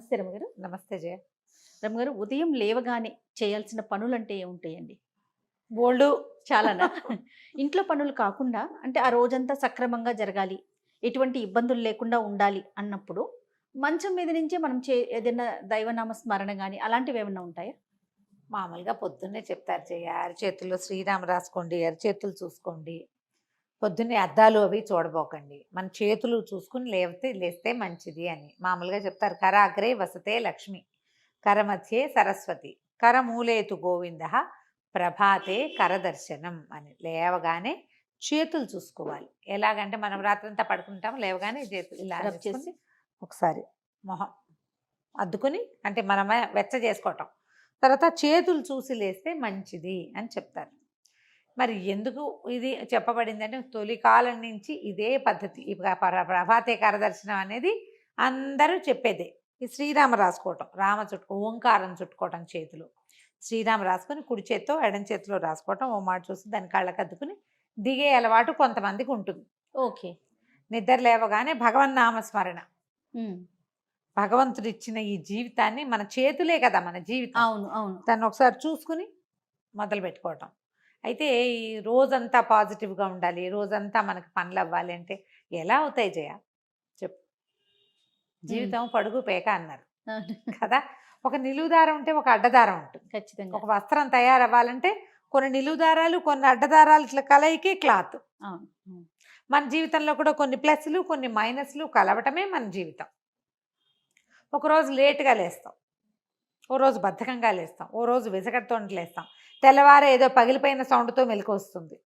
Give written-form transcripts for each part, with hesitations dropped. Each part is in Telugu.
నమస్తే రమగారు. నమస్తే జయ. రమగారు, ఉదయం లేవగానే చేయాల్సిన పనులంటే ఏముంటాయండి? బోల్డు. చాలానా? ఇంట్లో పనులు కాకుండా అంటే ఆ రోజంతా సక్రమంగా జరగాలి, ఎటువంటి ఇబ్బందులు లేకుండా ఉండాలి అన్నప్పుడు మంచం మీద నుంచే మనం ఏదైనా దైవనామ స్మరణ గాని అలాంటివేమన్నా ఉంటాయా? మామూలుగా పొద్దున్నే చెప్తారు జయ, అరచేతుల్లో శ్రీరామ రాసుకోండి, అరచేతులు చూసుకోండి. పొద్దున్నే అద్దాలు అవి చూడబోకండి, మన చేతులు చూసుకుని లేస్తే మంచిది అని మామూలుగా చెప్తారు. కరాగ్రే వసతే లక్ష్మి, కరమధ్యే సరస్వతి, కరమూలేతు గోవింద, ప్రభాతే కరదర్శనం అని. లేవగానే చేతులు చూసుకోవాలి. ఎలాగంటే మనం రాత్రంతా పడుకుంటాం, లేవగానే చేతులు ఇలా రబ్ చేసుకుని చేసి ఒకసారి మొహం అద్దుకుని, అంటే మనం వెచ్చ చేసుకోవటం, తర్వాత చేతులు చూసి లేస్తే మంచిది అని చెప్తారు. మరి ఎందుకు ఇది చెప్పబడిందంటే తొలి కాలం నుంచి ఇదే పద్ధతి. ప్రభాతే కరదర్శనం అనేది అందరూ చెప్పేదే. ఈ శ్రీరామ రాసుకోవటం, ఓంకారం చుట్టుకోవటం చేతులు, శ్రీరామ రాసుకొని కుడి చేత్తో ఎడం చేతిలో రాసుకోవటం, ఓ మాట చూసి దాని కళ్ళకు అద్దుకుని దిగే అలవాటు కొంతమందికి ఉంటుంది. ఓకే. నిద్ర లేవగానే భగవన్నామస్మరణ. ఉమ్. భగవంతుడు ఇచ్చిన ఈ జీవితాన్ని, మన చేతులే కదా మన జీవితం, అవును, అవును. దాన్ని ఒకసారి చూసుకుని మొదలు పెట్టుకోవటం. అయితే ఈ రోజంతా పాజిటివ్గా ఉండాలి, రోజంతా మనకి పనులు అవ్వాలి అంటే ఎలా అవుతాయి జయ? చెప్పు. జీవితం పడుగు పేక అన్నారు కదా. ఒక నిలువుదారం ఉంటే ఒక అడ్డదారం ఉంటుంది. ఖచ్చితంగా. ఒక వస్త్రం తయారవ్వాలంటే కొన్ని నిలువుదారాలు, కొన్ని అడ్డదారాలు, ఇట్లా కలయికే క్లాత్. అవును. మన జీవితంలో కూడా కొన్ని ప్లస్లు కొన్ని మైనస్లు కలవటమే మన జీవితం. ఒకరోజు లేటుగా లేస్తాం, ఓ రోజు బద్ధకంగా లేస్తాం, ఓ రోజు విసగటతో లేస్తాం, తెల్లవారే ఏదో పగిలిపోయిన సౌండ్తో మెలకు వస్తుంది.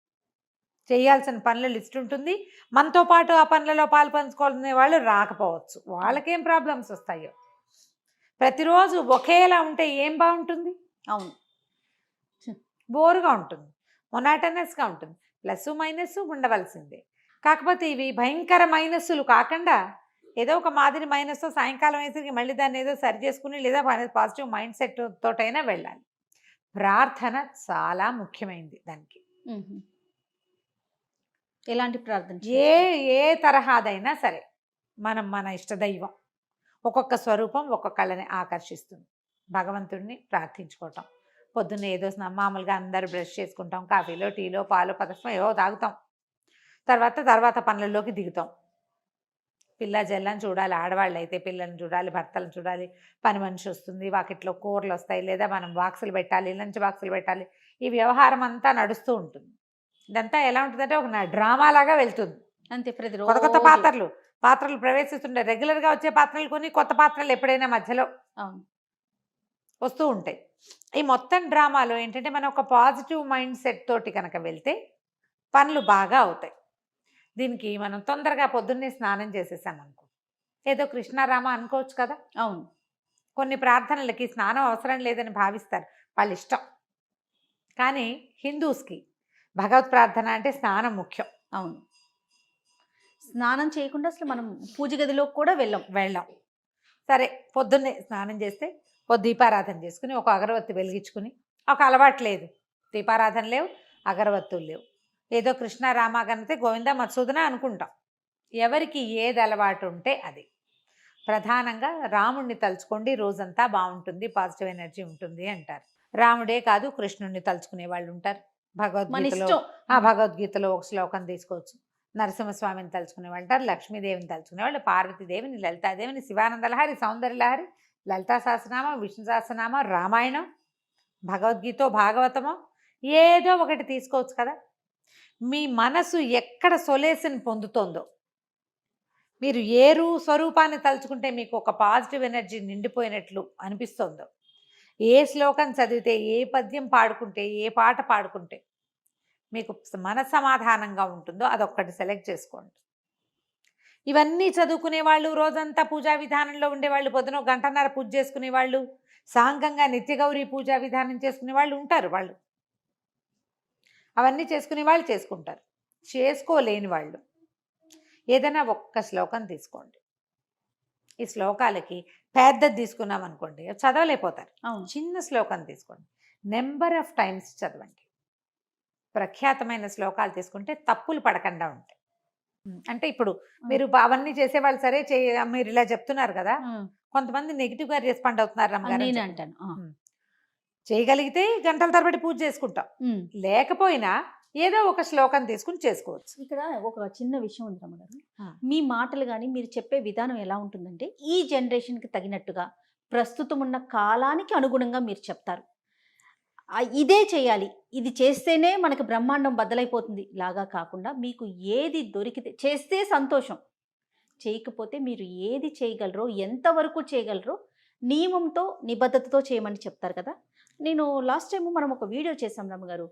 చేయాల్సిన పనుల లిస్ట్ ఉంటుంది, మనతో పాటు ఆ పనులలో పాలు పంచుకోవాలనే వాళ్ళు రాకపోవచ్చు. వాళ్ళకేం ప్రాబ్లమ్స్ వస్తాయో. ప్రతిరోజు ఒకేలా ఉంటే ఏం బాగుంటుంది? అవును. బోరుగా ఉంటుంది, మొనాటనస్గా ఉంటుంది. ప్లస్ మైనస్ ఉండవలసిందే. కాకపోతే ఇవి భయంకర మైనస్సులు కాకుండా ఏదో ఒక మాదిరి మైనస్ సాయంకాలం అయ్యేసరికి మళ్ళీ దాన్ని ఏదో సరి చేసుకుని, లేదా పాజిటివ్ మైండ్ సెట్ తోటైనా వెళ్ళాలి. ప్రార్థన చాలా ముఖ్యమైనది దానికి. ఎలాంటి ప్రార్థన? ఏ తరహాదైనా సరే, మన ఇష్టదైవం ఒక్కొక్క స్వరూపం ఒక్కొక్కళ్ళని ఆకర్షిస్తుంది. భగవంతుడిని ప్రార్థించుకోవటం. పొద్దున్న ఏదో మామూలుగా అందరూ బ్రష్ చేసుకుంటాం, కాఫీలో టీలో పాలు పదస్వం ఏవో తాగుతాం, తర్వాత పనులలోకి దిగుతాం. పిల్ల జల్లని చూడాలి, ఆడవాళ్ళు అయితే పిల్లల్ని చూడాలి, భర్తలను చూడాలి, పని మనిషి వస్తుంది, వాకిట్లో కూరలు వస్తాయి, లేదా మనం బాక్సులు పెట్టాలి, లంచ్ బాక్సులు పెట్టాలి. ఈ వ్యవహారం అంతా నడుస్తూ ఉంటుంది. ఇదంతా ఎలా ఉంటుందంటే ఒక డ్రామాలాగా వెళ్తుంది. అంతే. కొత్త కొత్త పాత్రలు ప్రవేశిస్తుండే, రెగ్యులర్గా వచ్చే పాత్రలు కొని కొత్త పాత్రలు ఎప్పుడైనా మధ్యలో వస్తూ ఉంటాయి. ఈ మొత్తం డ్రామాలో ఏంటంటే మనం ఒక పాజిటివ్ మైండ్ సెట్ తోటి కనుక వెళ్తే పనులు బాగా అవుతాయి. దీనికి మనం తొందరగా పొద్దున్నే స్నానం చేసేసామనుకో, ఏదో కృష్ణారామ అనుకోవచ్చు కదా. అవును. కొన్ని ప్రార్థనలకి స్నానం అవసరం లేదని భావిస్తారు, వాళ్ళ ఇష్టం. కానీ హిందూస్కి భగవత్ ప్రార్థన అంటే స్నానం ముఖ్యం. అవును. స్నానం చేయకుండా అసలు మనం పూజ గదిలోకి కూడా వెళ్ళాం. సరే, పొద్దున్నే స్నానం చేస్తే దీపారాధన చేసుకుని ఒక అగరవత్తి వెలిగించుకుని, ఒక అలవాటు లేదు, దీపారాధన లేవు, అగరవత్తులు లేవు, ఏదో కృష్ణారామ కనితే గోవింద మధుసూదన అనుకుంటాం. ఎవరికి ఏది అలవాటు ఉంటే అది. ప్రధానంగా రాముడిని తలుచుకోండి, రోజంతా బాగుంటుంది, పాజిటివ్ ఎనర్జీ ఉంటుంది అంటారు. రాముడే కాదు, కృష్ణుడిని తలుచుకునే వాళ్ళు ఉంటారు. భగవద్గీతలో ఒక శ్లోకం తీసుకోవచ్చు. నరసింహస్వామిని తలుచుకునే వాళ్ళు అంటారు, లక్ష్మీదేవిని తలుచుకునే వాళ్ళు, పార్వతీదేవిని, లలితాదేవిని, శివానందలహరి, సౌందర్యలహరి, లలితా సహస్రనామం, విష్ణు సహస్రనామం, రామాయణం, భగవద్గీత, భాగవతమో ఏదో ఒకటి తీసుకోవచ్చు కదా. మీ మనసు ఎక్కడ సొలేషన్ పొందుతోందో, మీరు ఏ స్వరూపాన్ని తలుచుకుంటే మీకు ఒక పాజిటివ్ ఎనర్జీ నిండిపోయినట్లు అనిపిస్తుందో, ఏ శ్లోకం చదివితే, ఏ పద్యం పాడుకుంటే, ఏ పాట పాడుకుంటే మీకు మనసమాధానంగా ఉంటుందో అదొక్కటి సెలెక్ట్ చేసుకోండి. ఇవన్నీ చదువుకునే వాళ్ళు, రోజంతా పూజా విధానంలో ఉండేవాళ్ళు, పొద్దున గంటన్నర పూజ చేసుకునే వాళ్ళు, సాంఘంగా నిత్యగౌరీ పూజా విధానం చేసుకునే వాళ్ళు ఉంటారు. వాళ్ళు అవన్నీ చేసుకునే వాళ్ళు చేసుకుంటారు. చేసుకోలేని వాళ్ళు ఏదైనా ఒక్క శ్లోకం తీసుకోండి. ఈ శ్లోకాలకి పెద్దది తీసుకున్నాం అనుకోండి, చదవలేకపోతారు. చిన్న శ్లోకం తీసుకోండి, నెంబర్ ఆఫ్ టైమ్స్ చదవండి. ప్రఖ్యాతమైన శ్లోకాలు తీసుకుంటే తప్పులు పడకుండా ఉంటాయి. అంటే ఇప్పుడు మీరు అవన్నీ చేసేవాళ్ళు సరే మీరు ఇలా చెప్తున్నారు కదా, కొంతమంది నెగిటివ్ గా రెస్పాండ్ అవుతున్నారు రమ్మగారు నేను అని చెప్పి. అంటాను. చేయగలిగితే గంటల తరబడి పూజ చేసుకుంటాం, లేకపోయినా ఏదో ఒక శ్లోకం తీసుకుని చేసుకోవచ్చు. ఇక్కడ ఒక చిన్న విషయం ఉంది రమ్మగారు. ఆ. మీ మాటలు కానీ మీరు చెప్పే విధానం ఎలా ఉంటుందంటే ఈ జనరేషన్కి తగినట్టుగా ప్రస్తుతం ఉన్న కాలానికి అనుగుణంగా మీరు చెప్తారు. ఇదే చేయాలి, ఇది చేస్తేనే మనకు బ్రహ్మాండం బద్దలైపోతుంది లాగా కాకుండా మీకు ఏది దొరికితే చేస్తే సంతోషం, చేయకపోతే మీరు ఏది చేయగలరో ఎంతవరకు చేయగలరో నియమంతో నిబద్ధతతో చేయమని చెప్తారు కదా. నేను లాస్ట్ టైం మనం ఒక వీడియో చేసాం రమ్మగారు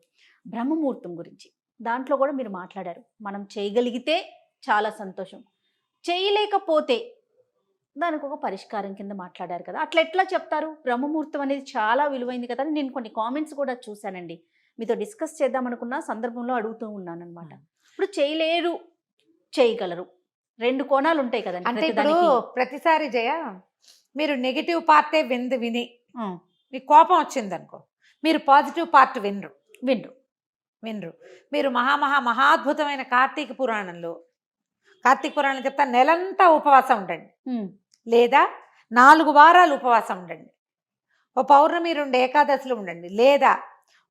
బ్రహ్మముహూర్తం గురించి. దాంట్లో కూడా మీరు మాట్లాడారు, మనం చేయగలిగితే చాలా సంతోషం, చేయలేకపోతే దానికి ఒక పరిష్కారం కింద మాట్లాడారు కదా. అట్లా ఎట్లా చెప్తారు? బ్రహ్మముహూర్తం అనేది చాలా విలువైంది కదా అని నేను కొన్ని కామెంట్స్ కూడా చూశానండి. మీతో డిస్కస్ చేద్దాం అనుకున్న సందర్భంలో అడుగుతూ ఉన్నాను అనమాట. ఇప్పుడు చేయలేరు, చేయగలరు, రెండు కోణాలు ఉంటాయి కదండి. అంటే ఇప్పుడు ప్రతిసారి జయ మీరు నెగిటివ్ పార్టే విని మీకు కోపం వచ్చింది అనుకో, మీరు పాజిటివ్ పార్ట్ వినరు. మీరు మహాద్భుతమైన కార్తీక పురాణం చెప్తా నెలంతా ఉపవాసం ఉండండి, లేదా 4 వారాలు ఉపవాసం ఉండండి, ఓ పౌర్ణమి 2 ఏకాదశులు ఉండండి, లేదా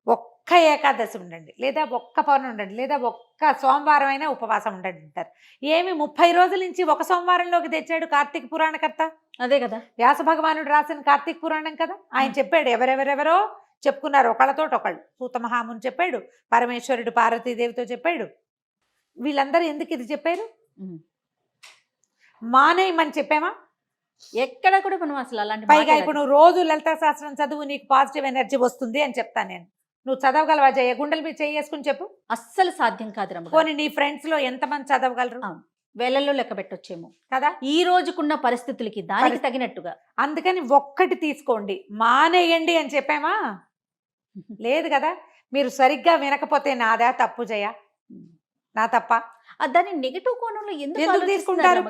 ఒక్క ఏకాదశి ఉండండి, లేదా ఒక్క పౌర్ణమి ఉండండి, లేదా ఒక్క సోమవారం అయినా ఉపవాసం ఉండండి అంటారు. ఏమి 30 రోజుల నుంచి ఒక సోమవారంలోకి తెచ్చాడు కార్తీక పురాణకర్త? అదే కదా వ్యాస భగవానుడు రాసిన కార్తీక పురాణం కదా. ఆయన చెప్పాడు, ఎవరెవరెవరో చెప్పుకున్నారు ఒకళ్ళతోటి ఒకళ్ళు. సూత మహాముని చెప్పాడు, పరమేశ్వరుడు పార్వతీదేవితో చెప్పాడు. వీళ్ళందరూ ఎందుకు ఇది చెప్పారు? మానేయమని చెప్పామా? ఎక్కడ కూడా మనం అసలు అలాంటి. పైగా ఇప్పుడు నువ్వు రోజు లలితా శాస్త్రం చదువు, నీకు పాజిటివ్ ఎనర్జీ వస్తుంది అని చెప్తాను నేను. నువ్వు చదవగలవా జయ? గుండెల మీద చేసుకుని చెప్పు. అస్సలు సాధ్యం కాదు రమ్మ. పోనీ నీ ఫ్రెండ్స్ లో ఎంతమంది చదవగలరు? వేలల్లో లెక్క పెట్టొచ్చేమో కదా ఈ రోజుకున్న పరిస్థితులకి, దానికి తగినట్టుగా. అందుకని ఒక్కటి తీసుకోండి, మానేయండి అని చెప్పామా? లేదు కదా. మీరు సరిగ్గా వినకపోతే నాదా తప్పు జయ? నా తప్ప? దాన్ని నెగటివ్ కోణంలో ఎందుకు తీసుకుంటారు?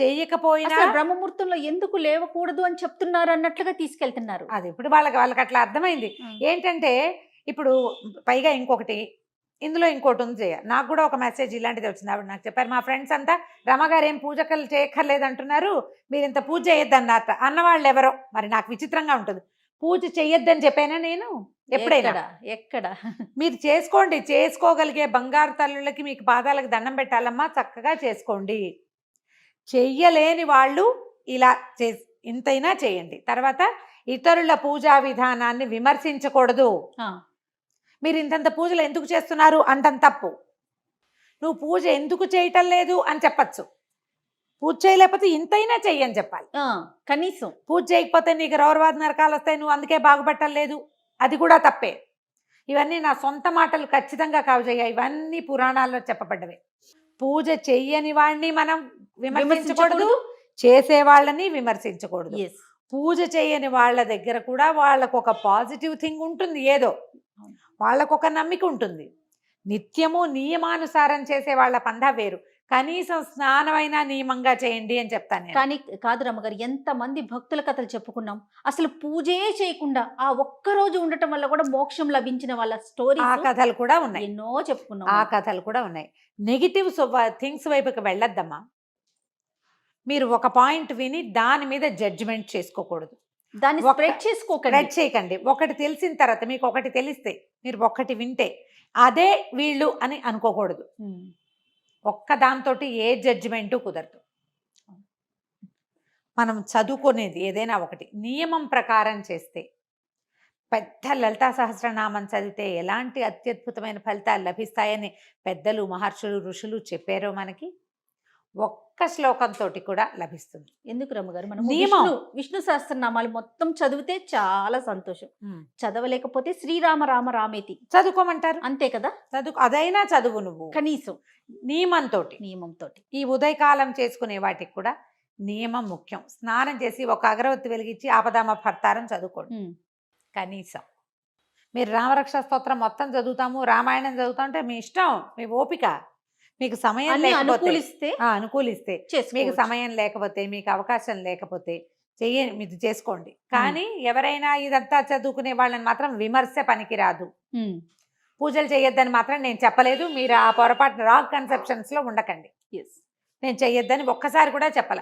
చేయకపోయినా బ్రహ్మముహూర్తంలో ఎందుకు లేవకూడదు అని చెప్తున్నారు అన్నట్లుగా తీసుకెళ్తున్నారు. అది ఇప్పుడు వాళ్ళకి అట్లా అర్థమైంది. ఏంటంటే ఇప్పుడు పైగా ఇందులో ఇంకోటి ఉంది జయ. నాకు కూడా ఒక మెసేజ్ ఇలాంటిది వచ్చింది. ఆవిడ నాకు చెప్పారు, మా ఫ్రెండ్స్ అంతా రమగారు ఏం పూజకలు చేయక్కర్లేదు అంటున్నారు, మీరు ఇంత పూజ చేయొద్దన్నారు అన్నవాళ్ళు ఎవరో. మరి నాకు విచిత్రంగా ఉంటుంది. పూజ చెయ్యొద్దని చెప్పానా నేను ఎప్పుడైనా? ఎక్కడ మీరు చేసుకోండి, చేసుకోగలిగే బంగారు తల్లులకి మీకు పాదాలకు దండం పెట్టాలమ్మా, చక్కగా చేసుకోండి. చెయ్యలేని వాళ్ళు ఇలా ఇంతైనా చేయండి. తర్వాత ఇతరుల పూజా విధానాన్ని విమర్శించకూడదు. మీరు ఇంతంత పూజలు ఎందుకు చేస్తున్నారు అంటం తప్పు. నువ్వు పూజ ఎందుకు చేయటం లేదు అని చెప్పచ్చు. పూజ చేయలేకపోతే ఇంతైనా చెయ్యని చెప్పాలి. కనీసం పూజ చేయకపోతే నీకు రౌరవాద నరకాలు వస్తాయి, నువ్వు అందుకే బాగుపట్టలేదు, అది కూడా తప్పే. ఇవన్నీ నా సొంత మాటలు ఖచ్చితంగా కావు జయ, ఇవన్నీ పురాణాల్లో చెప్పబడ్డవే. పూజ చెయ్యని వాడిని మనం విమర్శించకూడదు, చేసే వాళ్ళని విమర్శించకూడదు. పూజ చేయని వాళ్ళ దగ్గర కూడా వాళ్ళకు ఒక పాజిటివ్ థింగ్ ఉంటుంది, ఏదో వాళ్ళకు ఒక నమ్మిక ఉంటుంది. నిత్యము నియమానుసారం చేసే వాళ్ళ పందా వేరు. కనీసం స్నానమైనా నియమంగా చేయండి అని చెప్తాను. కానీ కాదు రమ్మగారు, ఎంతమంది భక్తుల కథలు చెప్పుకున్నాం, అసలు పూజే చేయకుండా ఆ ఒక్కరోజు ఉండటం వల్ల కూడా మోక్షం లభించిన వాళ్ళ స్టోరీ, ఆ కథలు కూడా ఉన్నాయి, ఎన్నో చెప్పుకున్నాం. ఆ కథలు కూడా ఉన్నాయి. నెగిటివ్ థింగ్స్ వైపుకి వెళ్ళొద్దమ్మా. మీరు ఒక పాయింట్ విని దాని మీద జడ్జిమెంట్ చేసుకోకూడదు, దాన్ని స్ప్రెడ్ చేయకండి. ఒకటి తెలిసిన తర్వాత మీకు ఒకటి తెలిస్తే, మీరు ఒకటి వింటే అదే వీళ్ళు అని అనుకోకూడదు. ఒక్క దాంతో ఏ జడ్జిమెంటు కుదరదు. మనం చదువుకునేది ఏదైనా ఒకటి నియమం ప్రకారం చేస్తే, పెద్ద లలితా సహస్రనామం చదివితే ఎలాంటి అత్యద్భుతమైన ఫలితాలు లభిస్తాయని పెద్దలు, మహర్షులు, ఋషులు చెప్పారో మనకి ఒక్క శ్లోకంతో కూడా లభిస్తుంది. ఎందుకు రమ్మగారు, మనం విష్ణు సహస్రనామాలు మొత్తం చదివితే చాలా సంతోషం. చదవలేకపోతే శ్రీరామ రామ రామేతి చదువుకోమంటారు, అంతే కదా. అదైనా చదువు నువ్వు కనీసం నియమంతో. ఈ ఉదయకాలం చేసుకునే వాటికి కూడా నియమం ముఖ్యం. స్నానం చేసి ఒక అగరవత్తి వెలిగించి ఆపదామ భర్తారం చదువుకోండి కనీసం. మీరు రామరక్ష స్తోత్రం మొత్తం చదువుతాము, రామాయణం చదువుతామంటే మీ ఇష్టం, మీ ఓపిక. మీకు సమయం అనుకూలిస్తే మీకు సమయం లేకపోతే, మీకు అవకాశం లేకపోతే మీరు చేసుకోండి. కానీ ఎవరైనా ఇదంతా చదువుకునే వాళ్ళని మాత్రం విమర్శ పనికిరాదు. పూజలు చేయొద్దని మాత్రం నేను చెప్పలేదు. మీరు ఆ పొరపాటు రాంగ్ కన్సెప్షన్స్ లో ఉండకండి. ఎస్. నేను చెయ్యొద్దని ఒక్కసారి కూడా చెప్పాల.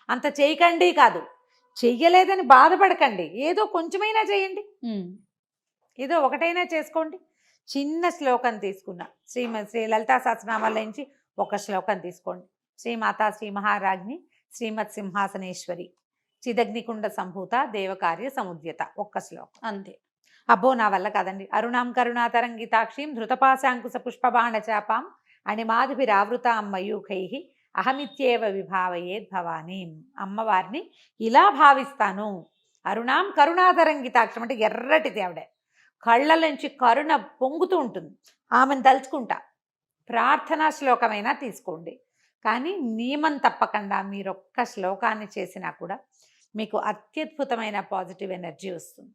అంత చేయకండి కాదు, చెయ్యలేదని బాధపడకండి, ఏదో కొంచెమైనా చేయండి, ఏదో ఒకటైనా చేసుకోండి. చిన్న శ్లోకం తీసుకున్నా, శ్రీ లలితా సహస్రనామాల నుంచి ఒక శ్లోకం తీసుకోండి. శ్రీమాతా శ్రీ మహారాజ్ని శ్రీమత్ సింహాసనేశ్వరి చిదగ్నికుండ సంభూత దేవకార్య సముద్యత, ఒక్క శ్లోకం అంతే. అబ్బో నా వల్ల కాదండి. అరుణాం కరుణాతరంగితాక్షీం ధృతపాశాంకుశ పుష్పబాణ చాపాం అణిమాధుభిరావృతాం మయూఖై అహమిత్యేవ విభావయేద్ భవానీం. అమ్మవారిని ఇలా భావిస్తాను. అరుణాం కరుణాతరంగితాక్షం అంటే ఎర్రటిది ఆవిడ, కళ్ళ నుంచి కరుణ పొంగుతూ ఉంటుంది, ఆమెను తలుచుకుంటా. ప్రార్థనా శ్లోకమైనా తీసుకోండి, కానీ నియమం తప్పకుండా మీరు ఒక్క శ్లోకాన్ని చేసినా కూడా మీకు అత్యద్భుతమైన పాజిటివ్ ఎనర్జీ వస్తుంది.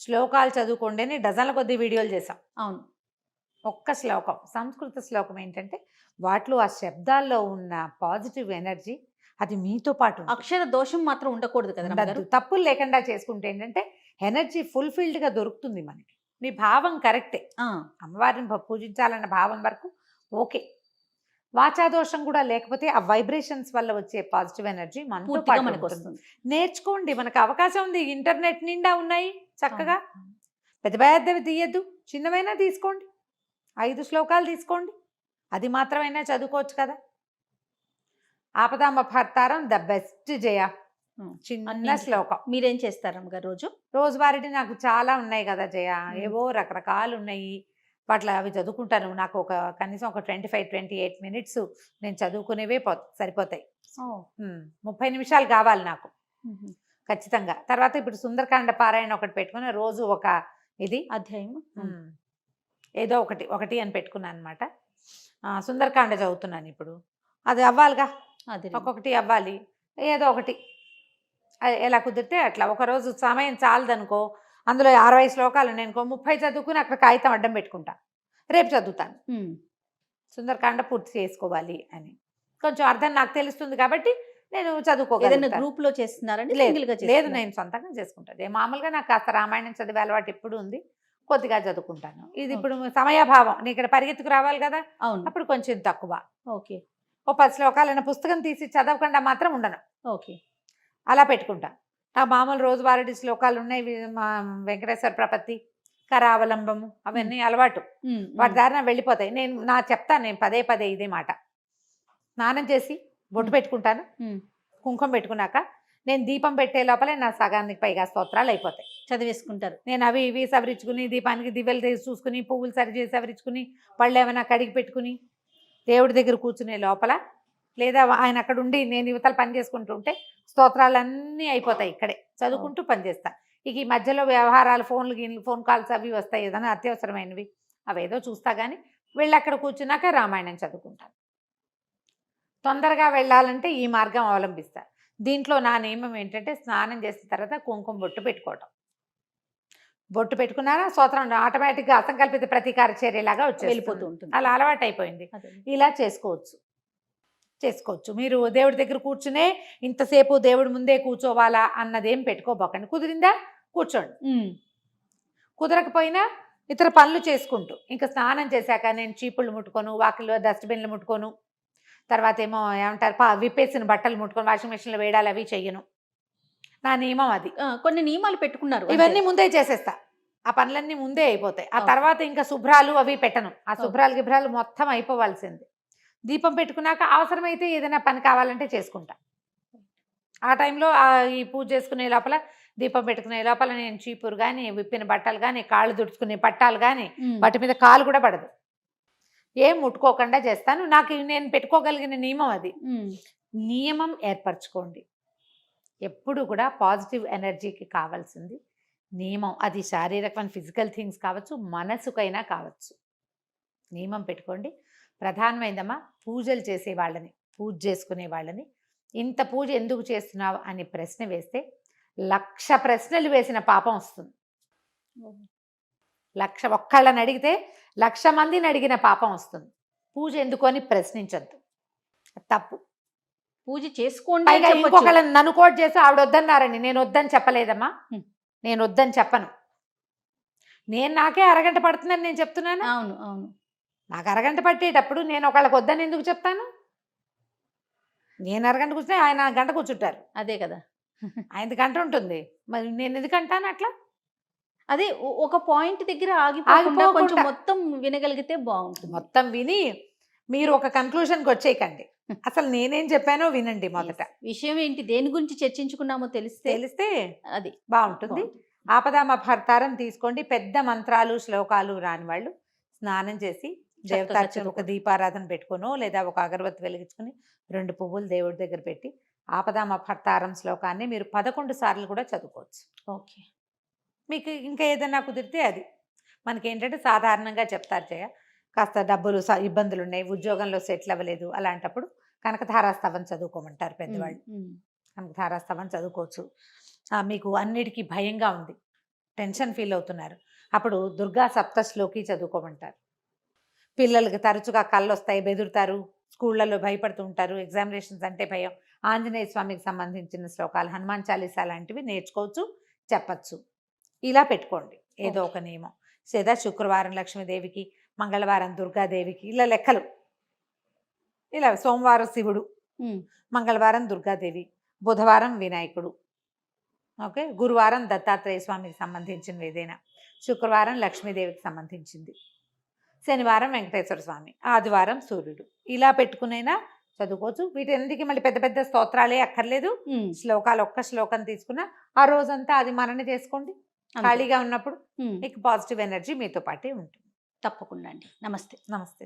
శ్లోకాలు చదువుకోండి అని డజన్ల కొద్ది వీడియోలు చేసాం. అవును. ఒక్క శ్లోకం, సంస్కృత శ్లోకం ఏంటంటే వాటిలో ఆ శబ్దాల్లో ఉన్న పాజిటివ్ ఎనర్జీ అది మీతో పాటు ఉంటుంది. అక్షర దోషం మాత్రం ఉండకూడదు కదా ఉండద్దు. రమ్మగారు? తప్పులు లేకుండా చేసుకుంటే ఏంటంటే ఎనర్జీ ఫుల్ఫిల్డ్గా దొరుకుతుంది మనకి. మీ భావం కరెక్టే, అమ్మవారిని పూజించాలన్న భావం వరకు ఓకే. వాచాదోషం కూడా లేకపోతే ఆ వైబ్రేషన్స్ వల్ల వచ్చే పాజిటివ్ ఎనర్జీ మనతో పూర్తిగా పాటు మనకు ఉంటుంది. వస్తుంది. నేర్చుకోండి, మనకు అవకాశం ఉంది, ఇంటర్నెట్ నిండా ఉన్నాయి చక్కగా. పెద్ద పెద్దవి తీయద్దు, చిన్నవైనా తీసుకోండి, 5 శ్లోకాలు తీసుకోండి, అది మాత్రమైనా చదువుకోవచ్చు కదా. ఆపదామపహర్తారం ద బెస్ట్ జయ, చిన్న శ్లోకం. మీరేం చేస్తారు రమ్మగారు రోజు? రోజువారీ నాకు చాలా ఉన్నాయి కదా జయ, ఏవో రకరకాలు ఉన్నాయి, వాటిలో అవి చదువుకుంటాను. నాకు ఒక కనీసం ఒక 25-28 మినిట్స్ నేను చదువుకునేవే సరిపోతాయి. 30 నిమిషాలు కావాలి నాకు ఖచ్చితంగా. తర్వాత ఇప్పుడు సుందరకాండ పారాయణ ఒకటి పెట్టుకుని రోజు ఒక ఇది అధ్యాయం ఏదో ఒకటి అని పెట్టుకున్నాను అనమాట. సుందరకాండ చదువుతున్నాను ఇప్పుడు, అది అవ్వాలిగా, ఒక్కొక్కటి అవ్వాలి, ఏదో ఒకటి ఎలా కుదిరితే అట్లా. ఒకరోజు సమయం చాలదనుకో, అందులో 60 శ్లోకాలు ఉన్నాయనుకో, 30 చదువుకుని అక్కడ కాగితం అడ్డం పెట్టుకుంటా, రేపు చదువుతాను. సుందరకాండ పూర్తి చేసుకోవాలి అని కొంచెం అర్థం నాకు తెలుస్తుంది కాబట్టి నేను చదువుకోగలను. గ్రూప్ లో చేస్తున్నారండి? లేదు, నేను సొంతంగా చేసుకుంటాను. మామూలుగా నాకు కాస్త రామాయణం చదివే అలవాటు ఎప్పుడు ఉంది, కొద్దిగా చదువుకుంటాను. ఇది ఇప్పుడు సమయాభావం, నేను ఇక్కడ పరిగెత్తుకు రావాలి కదా, అవును, అప్పుడు కొంచెం తక్కువ. ఓకే. ఓ 10 శ్లోకాలైన పుస్తకం తీసి చదవకుండా మాత్రం ఉండను, ఓకే, అలా పెట్టుకుంటా. నా మామూలు రోజువారీ శ్లోకాలు ఉన్నాయి, మా వెంకటేశ్వర ప్రపత్తి, కరావలంబము, అవన్నీ అలవాటు, వాటి దారిన వెళ్ళిపోతాయి. నేను చెప్తాను, నేను పదే ఇదే మాట. స్నానం చేసి బొట్టు పెట్టుకుంటాను, కుంకుమ పెట్టుకున్నాక నేను దీపం పెట్టే లోపలే నా సగానికి పైగా స్తోత్రాలు అయిపోతాయి, చదివేసుకుంటారు. నేను అవి ఇవి సవరించుకుని, దీపానికి దివ్యలు తీసి చూసుకుని, పువ్వులు సరిచేసి సవరించుకుని, పళ్ళు ఏమైనా కడిగి పెట్టుకుని, దేవుడి దగ్గర కూర్చునే లోపల, లేదా ఆయన అక్కడ ఉండి నేను యువతలు పని చేసుకుంటుంటే స్తోత్రాలన్నీ అయిపోతాయి, ఇక్కడే చదువుకుంటూ పనిచేస్తా. ఇక ఈ మధ్యలో వ్యవహారాలు, ఫోన్ కాల్స్ అవి వస్తాయి, ఏదైనా అత్యవసరమైనవి, అవేదో చూస్తా. కానీ వెళ్ళి అక్కడ కూర్చున్నాక రామాయణం చదువుకుంటాను. తొందరగా వెళ్ళాలంటే ఈ మార్గం అవలంబిస్తా. దీంట్లో నా నియమం ఏంటంటే స్నానం చేసిన తర్వాత కుంకుమ బొట్టు పెట్టుకోవటం. బొట్టు పెట్టుకున్నారా స్తోత్రం ఆటోమేటిక్గా అసంకల్పిత ప్రతీకార చర్యలాగా వెళ్ళిపోతూ ఉంటుంది, అలా అలవాటు అయిపోయింది. ఇలా చేసుకోవచ్చు. మీరు దేవుడి దగ్గర కూర్చునే ఇంతసేపు దేవుడి ముందే కూర్చోవాలా అన్నదేం పెట్టుకోబోకండి. కుదిరిందా కూర్చోండి, కుదరకపోయినా ఇతర పనులు చేసుకుంటూ, ఇంకా స్నానం చేశాక నేను చీపుళ్ళు ముట్టుకోను, వాకిల్లో డస్ట్బిన్లు ముట్టుకోను, తర్వాత ఏమో ఏమంటారు విప్పేసిన బట్టలు ముట్టుకొని వాషింగ్ మిషన్లో వేయడాలు అవి చెయ్యను. నా నియమం అది. కొన్ని నియమాలు పెట్టుకున్నారు, ఇవన్నీ ముందే చేసేస్తా, ఆ పనులన్నీ ముందే అయిపోతాయి. ఆ తర్వాత ఇంకా శుభ్రాలు అవి పెట్టను, ఆ శుభ్రాలు గిభ్రాలు మొత్తం అయిపోవాల్సింది. దీపం పెట్టుకున్నాక అవసరమైతే ఏదైనా పని కావాలంటే చేసుకుంటా. ఆ టైంలో ఈ పూజ చేసుకునే లోపల, దీపం పెట్టుకునే లోపల నేను చీపురు కానీ, విప్పిన బట్టలు కానీ, కాళ్ళు దుడుచుకునే పట్టాలు కానీ, వాటి మీద కాలు కూడా పడదు, ఏం ముట్టుకోకుండా చేస్తాను. నాకు నేను పెట్టుకోగలిగిన నియమం అది. నియమం ఏర్పరచుకోండి. ఎప్పుడు కూడా పాజిటివ్ ఎనర్జీకి కావాల్సింది నియమం. అది శారీరకమైన ఫిజికల్ థింగ్స్ కావచ్చు, మనసుకైనా కావచ్చు. నియమం పెట్టుకోండి. ప్రధానమైందమ్మా పూజలు చేసే వాళ్ళని, పూజ చేసుకునే వాళ్ళని, ఇంత పూజ ఎందుకు చేస్తున్నావు అని ప్రశ్న వేస్తే 1,00,000 ప్రశ్నలు వేసిన పాపం వస్తుంది. 1,00,000 ఒక్కళ్ళని అడిగితే 1,00,000 మందిని అడిగిన పాపం వస్తుంది. పూజ ఎందుకు అని ప్రశ్నించద్దు, తప్పు. పూజ చేసుకోండి. ఇంకొకళ్ళని నన్ను కోట్ చేసి ఆవిడ వద్దన్నారండి, నేను వద్దని చెప్పలేదమ్మా, నేను వద్దని చెప్పను. నేను నాకే అరగంట పడుతుందని నేను చెప్తున్నాను. అవును అవును, నాకు అరగంట పట్టేటప్పుడు నేను ఒకళ్ళకి వద్దని ఎందుకు చెప్తాను? నేను అరగంట కూర్చుంటే ఆయన గంట కూర్చుంటారు. అదే కదా. ఆయనది గంట ఉంటుంది, మరి నేను ఎందుకంటాను అట్లా? అదే ఒక పాయింట్ దగ్గర ఆగిపోకుండా కొంచెం ఆగిపోకుండా. మొత్తం వినగలిగితే బాగుంటుంది. మొత్తం విని మీరు ఒక కన్క్లూషన్కి వచ్చేయకండి. అసలు నేనేం చెప్పానో వినండి మొదట. విషయం ఏంటి, దేని గురించి చర్చించుకున్నామో తెలిస్తే తెలిస్తే అది బాగుంటుంది. ఆపదామపహర్తారం తీసుకోండి. పెద్ద మంత్రాలు శ్లోకాలు రాని వాళ్ళు స్నానం చేసి దేవతార్చన ఒక దీపారాధన పెట్టుకోనో లేదా ఒక అగరబత్తి వెలిగించుకుని 2 పువ్వులు దేవుడి దగ్గర పెట్టి ఆపదామపహర్తారం శ్లోకాన్ని మీరు 11 సార్లు కూడా చదువుకోవచ్చు. ఓకే. మీకు ఇంకా ఏదైనా కుదిరితే అది. మనకేంటంటే సాధారణంగా చెప్తారు జయ, కాస్త డబ్బులు ఇబ్బందులు ఉన్నాయి, ఉద్యోగంలో సెటిల్ అవ్వలేదు, అలాంటప్పుడు కనకధారాస్తవం చదువుకోమంటారు పెద్దవాళ్ళు. కనకధారాస్తవం చదువుకోవచ్చు. మీకు అన్నిటికీ భయంగా ఉంది, టెన్షన్ ఫీల్ అవుతున్నారు, అప్పుడు దుర్గా సప్తశ్లోకి చదువుకోమంటారు. పిల్లలకి తరచుగా కళ్ళు వస్తాయి, బెదురుతారు, స్కూళ్ళల్లో భయపడుతూ ఉంటారు, ఎగ్జామినేషన్స్ అంటే భయం, ఆంజనేయ స్వామికి సంబంధించిన శ్లోకాలు, హనుమాన్ చాలీసా లాంటివి నేర్చుకోవచ్చు, చెప్పచ్చు. ఇలా పెట్టుకోండి ఏదో ఒక నియమం. లేదా శుక్రవారం లక్ష్మీదేవికి, మంగళవారం దుర్గాదేవికి, ఇలా లెక్కలు. ఇలా సోమవారం శివుడు, మంగళవారం దుర్గాదేవి, బుధవారం వినాయకుడు, ఓకే, గురువారం దత్తాత్రేయ స్వామికి సంబంధించినవి ఏదైనా, శుక్రవారం లక్ష్మీదేవికి సంబంధించింది, శనివారం వెంకటేశ్వర స్వామి, ఆదివారం సూర్యుడు. ఇలా పెట్టుకునైనా చదువుకోవచ్చు. వీటన్నిటికీ మళ్ళీ పెద్ద పెద్ద స్తోత్రాలే అక్కర్లేదు. శ్లోకాలు ఒక్క శ్లోకం తీసుకున్నా ఆ రోజంతా అది మనన చేసుకోండి. ఖాళీగా ఉన్నప్పుడు మీకు పాజిటివ్ ఎనర్జీ మీతో పాటే ఉంటుంది. తప్పకుండా అండి. నమస్తే. నమస్తే.